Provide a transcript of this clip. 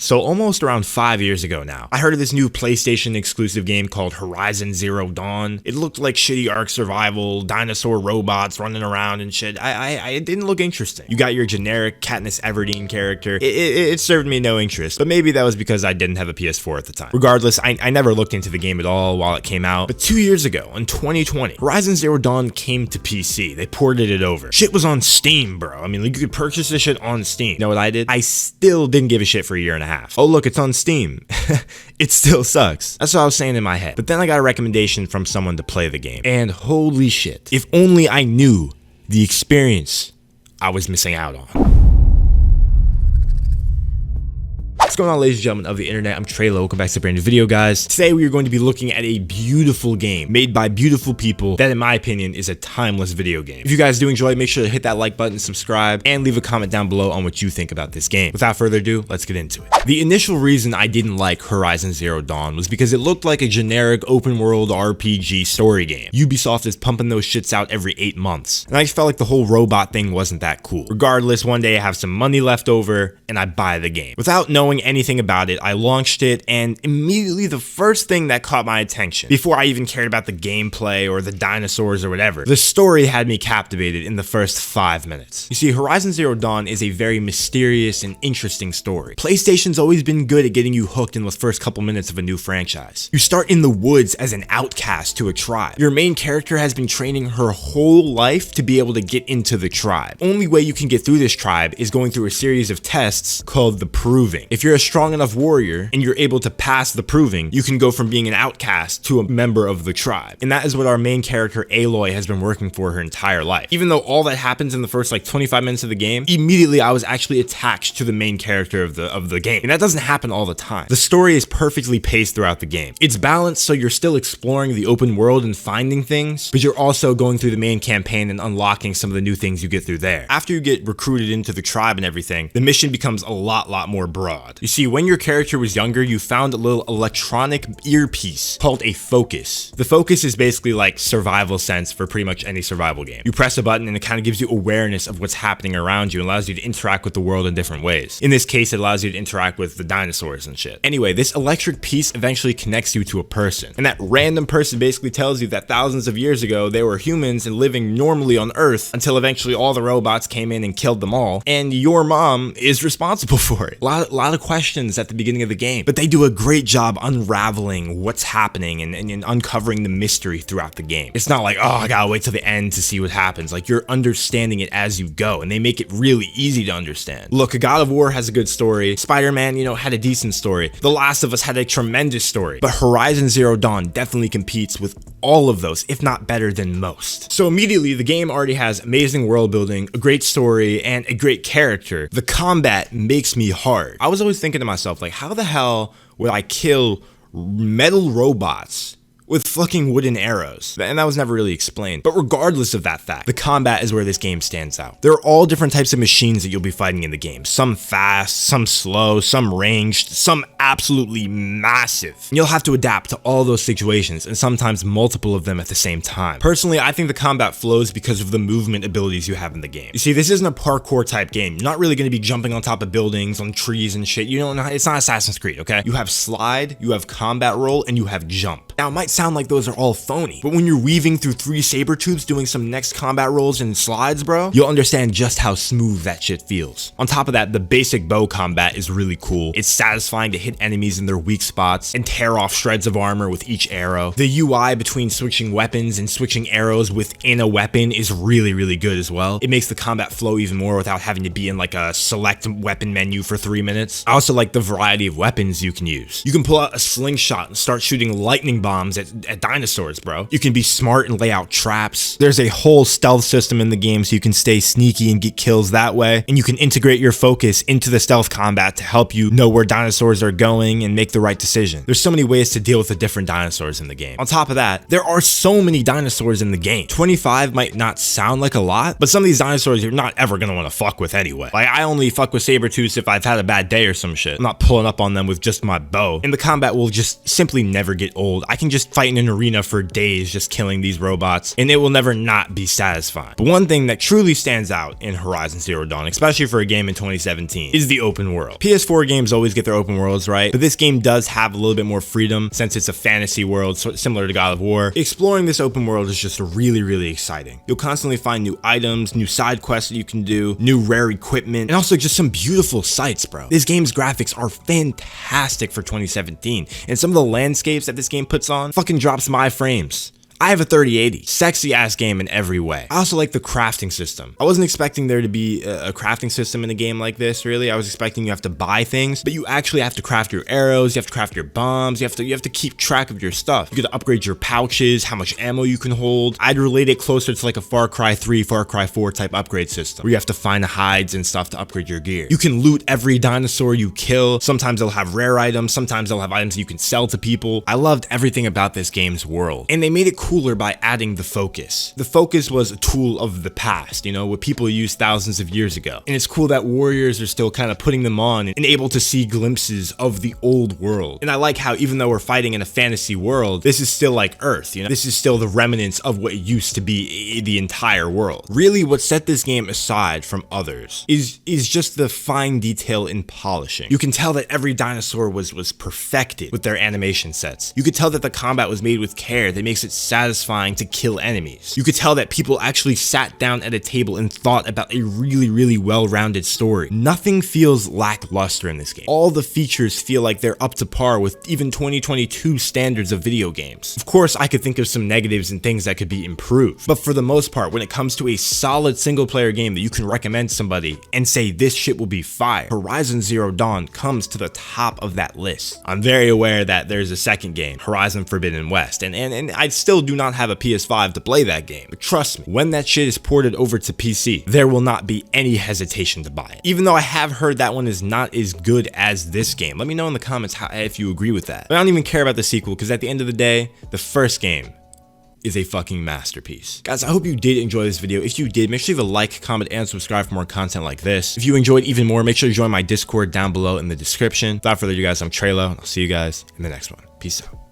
So almost around 5 years ago now, I heard of this new PlayStation exclusive game called Horizon Zero Dawn. It looked like shitty Ark survival, dinosaur robots running around and shit. It didn't look interesting. You got your generic Katniss Everdeen character. It served me no interest, but maybe that was because I didn't have a PS4 at the time. Regardless, I never looked into the game at all while it came out. But 2 years ago, in 2020, Horizon Zero Dawn came to PC. They ported it over. Shit was on Steam, bro. I mean, you could purchase this shit on Steam. You know what I did? I still didn't give a shit for a year and a half. Oh, look, it's on Steam. It still sucks. That's what I was saying in my head. But then I got a recommendation from someone to play the game. And holy shit. If only I knew the experience I was missing out on. What's going on, ladies and gentlemen of the internet? I'm Treyllo. Welcome back to a brand new video, guys. Today we are going to be looking at a beautiful game made by beautiful people that, in my opinion, is a timeless video game. If you guys do enjoy it, make sure to hit that like button, subscribe, and leave a comment down below on what you think about this game. Without further ado, let's get into it. The initial reason I didn't like Horizon Zero Dawn was because it looked like a generic open world RPG story game. Ubisoft is pumping those shits out every 8 months, and I just felt like the whole robot thing wasn't that cool. Regardless, one day I have some money left over and I buy the game. Without knowing anything about it, I launched it, and immediately the first thing that caught my attention, before I even cared about the gameplay or the dinosaurs or whatever, the story had me captivated in the first 5 minutes. You see, Horizon Zero Dawn is a very mysterious and interesting story. PlayStation's always been good at getting you hooked in the first couple minutes of a new franchise. You start in the woods as an outcast to a tribe. Your main character has been training her whole life to be able to get into the tribe. Only way you can get through this tribe is going through a series of tests called the Proving. If you're a strong enough warrior and you're able to pass the Proving, you can go from being an outcast to a member of the tribe. And that is what our main character Aloy has been working for her entire life. Even though all that happens in the first like 25 minutes of the game, immediately I was actually attached to the main character of the game. And that doesn't happen all the time. The story is perfectly paced throughout the game. It's balanced, so you're still exploring the open world and finding things, but you're also going through the main campaign and unlocking some of the new things you get through there. After you get recruited into the tribe and everything, the mission becomes a lot more broad. You see, when your character was younger, you found a little electronic earpiece called a focus. The focus is basically like survival sense for pretty much any survival game. You press a button and it kind of gives you awareness of what's happening around you and allows you to interact with the world in different ways. In this case, it allows you to interact with the dinosaurs and shit. Anyway, this electric piece eventually connects you to a person, and that random person basically tells you that thousands of years ago they were humans and living normally on Earth until eventually all the robots came in and killed them all, and your mom is responsible for it. A lot of questions at the beginning of the game, but they do a great job unraveling what's happening and uncovering the mystery throughout the game. It's not like, oh, I gotta wait till the end to see what happens. Like, you're understanding it as you go, and they make it really easy to understand. Look, God of War has a good story. Spider-Man, had a decent story. The Last of Us had a tremendous story, but Horizon Zero Dawn definitely competes with all of those, if not better than most. So immediately, the game already has amazing world building, a great story, and a great character. The combat makes me hard. I was always thinking to myself, like, how the hell would I kill metal robots with fucking wooden arrows? And that was never really explained. But regardless of that fact, the combat is where this game stands out. There are all different types of machines that you'll be fighting in the game. Some fast, some slow, some ranged, some absolutely massive. And you'll have to adapt to all those situations, and sometimes multiple of them at the same time. Personally, I think the combat flows because of the movement abilities you have in the game. You see, this isn't a parkour type game. You're not really going to be jumping on top of buildings, on trees and shit. It's not Assassin's Creed, okay? You have slide, you have combat roll, and you have jump. Now, it might sound like those are all phony, but when you're weaving through 3 saber tubes doing some next combat rolls and slides, bro, you'll understand just how smooth that shit feels. On top of that, the basic bow combat is really cool. It's satisfying to hit enemies in their weak spots and tear off shreds of armor with each arrow. The UI between switching weapons and switching arrows within a weapon is really good as well. It makes the combat flow even more without having to be in like a select weapon menu for 3 minutes. I also like the variety of weapons you can use. You can pull out a slingshot and start shooting lightning bombs at dinosaurs, bro. You can be smart and lay out traps. There's a whole stealth system in the game so you can stay sneaky and get kills that way. And you can integrate your focus into the stealth combat to help you know where dinosaurs are going and make the right decision. There's so many ways to deal with the different dinosaurs in the game. On top of that, there are so many dinosaurs in the game. 25 might not sound like a lot, but some of these dinosaurs you're not ever gonna want to fuck with anyway. Like, I only fuck with saber-tooths if I've had a bad day or some shit. I'm not pulling up on them with just my bow. And the combat will just simply never get old. I can just fight in an arena for days just killing these robots, and it will never not be satisfying. But one thing that truly stands out in Horizon Zero Dawn, especially for a game in 2017, is the open world. PS4 games always get their open worlds right, but this game does have a little bit more freedom since it's a fantasy world similar to God of War. Exploring this open world is just really exciting. You'll constantly find new items, new side quests that you can do, new rare equipment, and also just some beautiful sights, bro. This game's graphics are fantastic for 2017, and some of the landscapes that this game puts on fucking drops my frames. I have a 3080, sexy ass game in every way. I also like the crafting system. I wasn't expecting there to be a crafting system in a game like this, really. I was expecting you have to buy things, but you actually have to craft your arrows, you have to craft your bombs, you have to keep track of your stuff. You gotta upgrade your pouches, how much ammo you can hold. I'd relate it closer to like a Far Cry 3, Far Cry 4 type upgrade system, where you have to find the hides and stuff to upgrade your gear. You can loot every dinosaur you kill. Sometimes they'll have rare items, sometimes they'll have items you can sell to people. I loved everything about this game's world, and they made it cooler by adding the focus. The focus was a tool of the past, you know, what people used thousands of years ago. And it's cool that warriors are still kind of putting them on and able to see glimpses of the old world. And I like how even though we're fighting in a fantasy world, this is still like Earth, you know? This is still the remnants of what used to be the entire world. Really, what set this game aside from others is just the fine detail in polishing. You can tell that every dinosaur was perfected with their animation sets. You could tell that the combat was made with care that makes it satisfying to kill enemies. You could tell that people actually sat down at a table and thought about a really well-rounded story. Nothing feels lackluster in this game. All the features feel like they're up to par with even 2022 standards of video games. Of course, I could think of some negatives and things that could be improved, but for the most part, when it comes to a solid single-player game that you can recommend to somebody and say this shit will be fire, Horizon Zero Dawn comes to the top of that list. I'm very aware that there's a second game, Horizon Forbidden West, and I still do not have a PS5 to play that game, but trust me, when that shit is ported over to PC, there will not be any hesitation to buy it. Even though I have heard that one is not as good as this game. Let me know in the comments if you agree with that. But I don't even care about the sequel, because at the end of the day, the first game is a fucking masterpiece. Guys, I hope you did enjoy this video. If you did, make sure you leave a like, comment, and subscribe for more content like this. If you enjoyed even more, make sure you join my Discord down below in the description. Without further ado, guys, I'm Treyllo, and I'll see you guys in the next one. Peace out.